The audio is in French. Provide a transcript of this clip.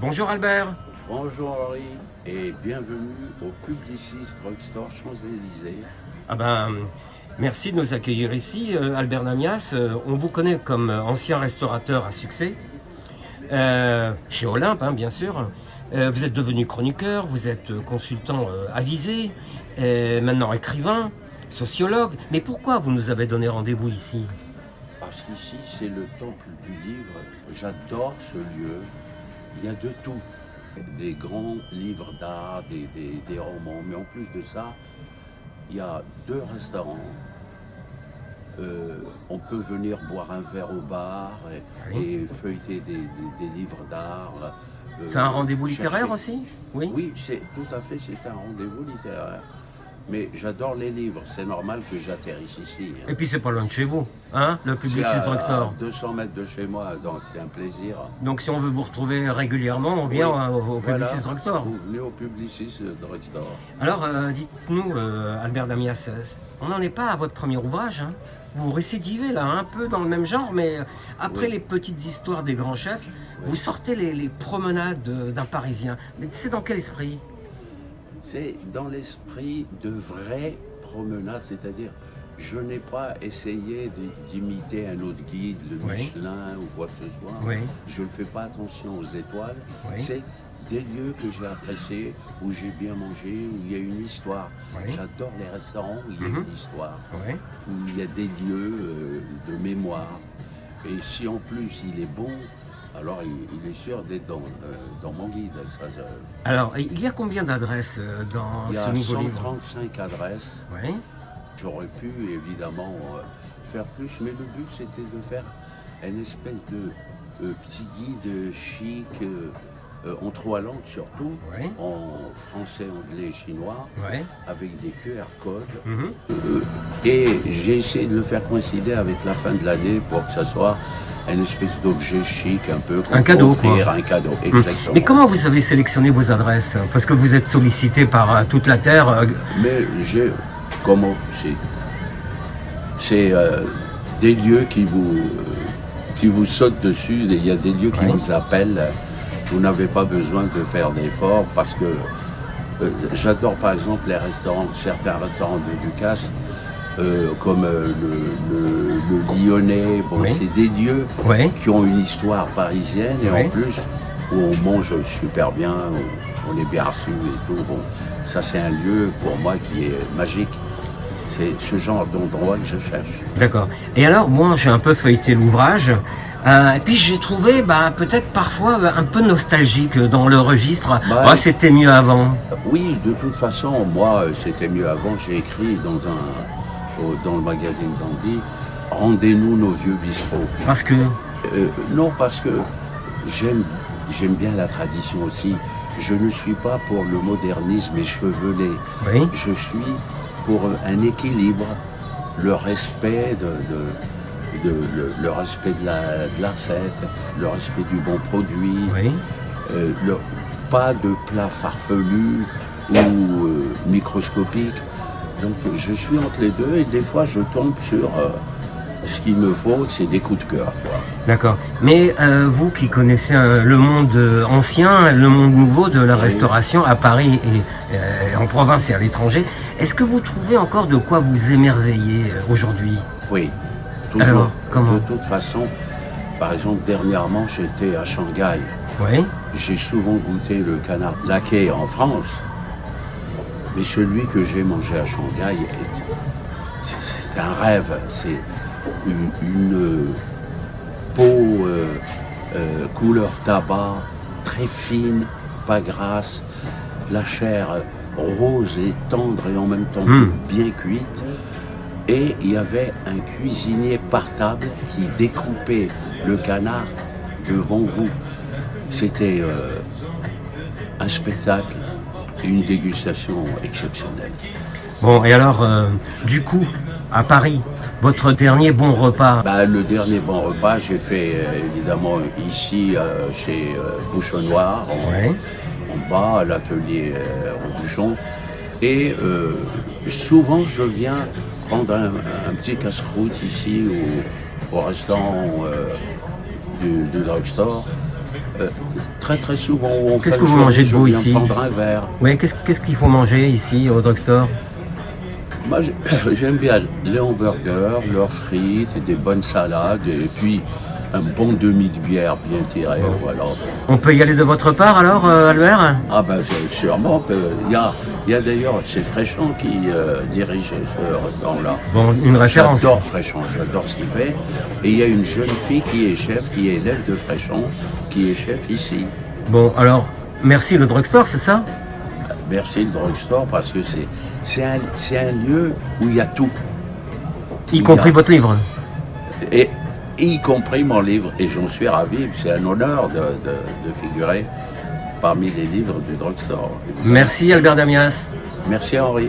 Bonjour Albert. Bonjour Henri et bienvenue au Publicis Drugstore Champs-Élysées. Ah ben, merci de nous accueillir ici, Albert Namias. On vous connaît comme ancien restaurateur à succès, chez Olympe, hein, bien sûr. Vous êtes devenu chroniqueur, vous êtes consultant avisé, maintenant écrivain, sociologue. Mais pourquoi vous nous avez donné rendez-vous ici? Parce qu'ici c'est le temple du livre, j'adore ce lieu, il y a de tout. Des grands livres d'art, des romans, mais en plus de ça, il y a 2 restaurants. On peut venir boire un verre au bar et feuilleter des livres d'art. C'est un rendez-vous littéraire chercher. aussi? Oui. Oui, c'est tout à fait, c'est un rendez-vous littéraire. Mais j'adore les livres, c'est normal que j'atterrisse ici. Et puis c'est pas loin de chez vous, hein, le C'est Publicis à Drugstore. 200 mètres de chez moi, donc c'est un plaisir. Donc si on veut vous retrouver régulièrement, on vient au Voilà, Publicis Drugstore. vous venez au Publicis Drugstore. Alors, dites-nous, Albert Damias, on n'en est pas à votre premier ouvrage, hein. Vous récidivez là, un peu dans le même genre, mais après Oui. les petites histoires des grands chefs, vous sortez les promenades d'un Parisien. Mais c'est dans quel esprit? C'est dans l'esprit de vraie promenade, c'est-à-dire je n'ai pas essayé d'imiter un autre guide, le Oui. Michelin ou quoi que ce soit. Oui. Je ne fais pas attention aux étoiles. Oui. C'est des lieux que j'ai appréciés, où j'ai bien mangé, où il y a une histoire. Oui. J'adore les restaurants où il y a une histoire, Oui. où il y a des lieux de mémoire. Et si en plus il est bon, alors il est sûr d'être dans mon guide. Alors, il y a combien d'adresses dans Il y ce a nouveau livre? 135 adresses. Oui. J'aurais pu évidemment faire plus, mais le but c'était de faire une espèce de petit guide chic en 3 langues surtout, Oui. en français, anglais et chinois, Oui. avec des QR codes. Mhm. Et j'ai essayé de le faire coïncider avec la fin de l'année pour que ça soit une espèce d'objet chic un peu. qu'on Un cadeau, peut offrir, quoi. un cadeau, exactement. Mais comment vous avez sélectionné vos adresses? Parce que vous êtes sollicité par toute la Terre. Mais comment c'est des lieux qui vous sautent dessus, il y a des lieux qui Oui. vous appellent. Vous n'avez pas besoin de faire d'efforts parce que j'adore par exemple les restaurants, certains restaurants de Ducasse, comme le Lyonnais. Bon, Oui. c'est des lieux Oui. qui ont une histoire parisienne et Oui. en plus où on mange super bien, où on est bien reçu et tout. Bon, ça c'est un lieu pour moi qui est magique. C'est ce genre d'endroit que je cherche. D'accord. Et alors, moi, j'ai un peu feuilleté l'ouvrage. Et puis j'ai trouvé peut-être parfois un peu nostalgique dans le registre. Bah, Ah, c'était mieux avant. Oui, de toute façon, moi, c'était mieux avant. J'ai écrit dans le magazine Dandy, rendez-nous nos vieux bistrots. Parce que. Non, parce que j'aime bien la tradition aussi. Je ne suis pas pour le modernisme échevelé. Oui. Je suis pour un équilibre, le respect le respect de la recette, le respect du bon produit. Oui. Pas de plat farfelu ou microscopique. Donc je suis entre les deux et des fois je tombe sur ce qu'il me faut, c'est des coups de cœur, quoi. D'accord. Mais vous qui connaissez le monde ancien, le monde nouveau de la restauration à Paris et en province et à l'étranger, est-ce que vous trouvez encore de quoi vous émerveiller aujourd'hui? Oui, toujours. Alors, comment? De toute façon, par exemple, dernièrement j'étais à Shanghai. Oui. J'ai souvent goûté le canard laqué en France, mais celui que j'ai mangé à Shanghai, c'est un rêve. C'est une peau couleur tabac, très fine, pas grasse, la chair rose et tendre et en même temps bien cuite. Et il y avait un cuisinier par table qui découpait le canard devant vous. C'était un spectacle et une dégustation exceptionnelle. Bon, et alors, du coup, à Paris, votre dernier bon repas? Le dernier bon repas, j'ai fait évidemment ici chez Bouchon Noir, en bas, à l'atelier en Bouchon. Et souvent, je viens prendre un petit casse-croûte ici au restaurant du drugstore. Très très souvent, où on Qu'est-ce fait que le vous jour, mangez je debout viens ici? prendre un verre. Oui, qu'est-ce qu'il faut manger ici au drugstore? Moi, j'aime bien les hamburgers, leurs frites, et des bonnes salades, et puis un bon demi de bière bien tiré, voilà. On peut y aller de votre part alors, Albert? Ah ben sûrement, il y a d'ailleurs, c'est Fréchon qui dirige ce restaurant-là. Bon, une référence. J'adore Fréchon, j'adore ce qu'il fait. Et il y a une jeune fille qui est chef, qui est élève de Fréchon, qui est chef ici. Bon, alors, merci le drugstore, c'est ça? Merci le drugstore parce que c'est un lieu où il y a tout. Y compris votre livre. Et y compris mon livre. Et j'en suis ravi, c'est un honneur de figurer parmi les livres du drugstore. Merci Albert Damias. Merci Henri.